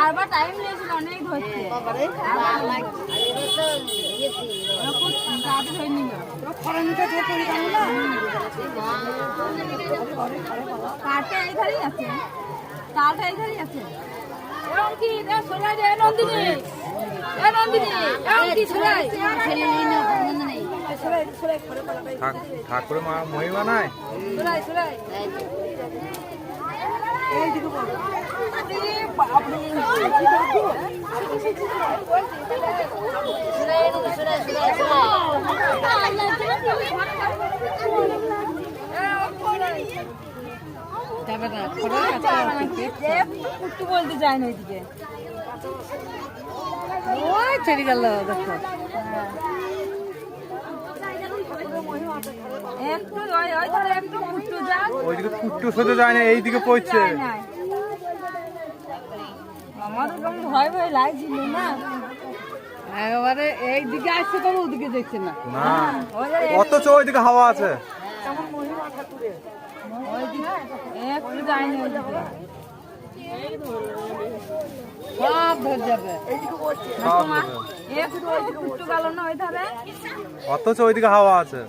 আর বা টাইম লেগেছিল অনেক ধরছে কাঠটা এই ধারেই আছে, তালটা এই ধারেই আছে। এরকম কি সোলাই রে নন্দিনী, এ নন্দিনী এরকম কি সোলাই ঠাকুরের মহিমা নাই। সোলাই সোলাই একটু বলতে চায় না ওইদিকে ছেড়ে গেল দেখো একটু ওই ধরে একটু কুট্টু যাক ওইদিকে কুট্টু সোজা যায় না, এইদিকে পড়ছে। আমার ওরকম ভয় ভয় লাগছিল না, একেবারে এইদিকে আসছে তবে ওদিকে দেখছে না, অথচ ওইদিকে হাওয়া আছে। একটু যায়নি ওইদিকে সব ধরে যাবে, একটু ওইদিকে কুট্টু গেল না ওই ধারে, অথচ ওইদিকে হাওয়া আছে।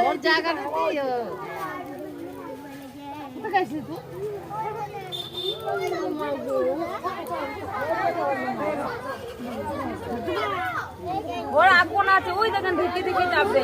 ওর জায়গাটাতেই ওর আপন আছে, ওই দেখেন ঢেকে ঢেকে যাবে।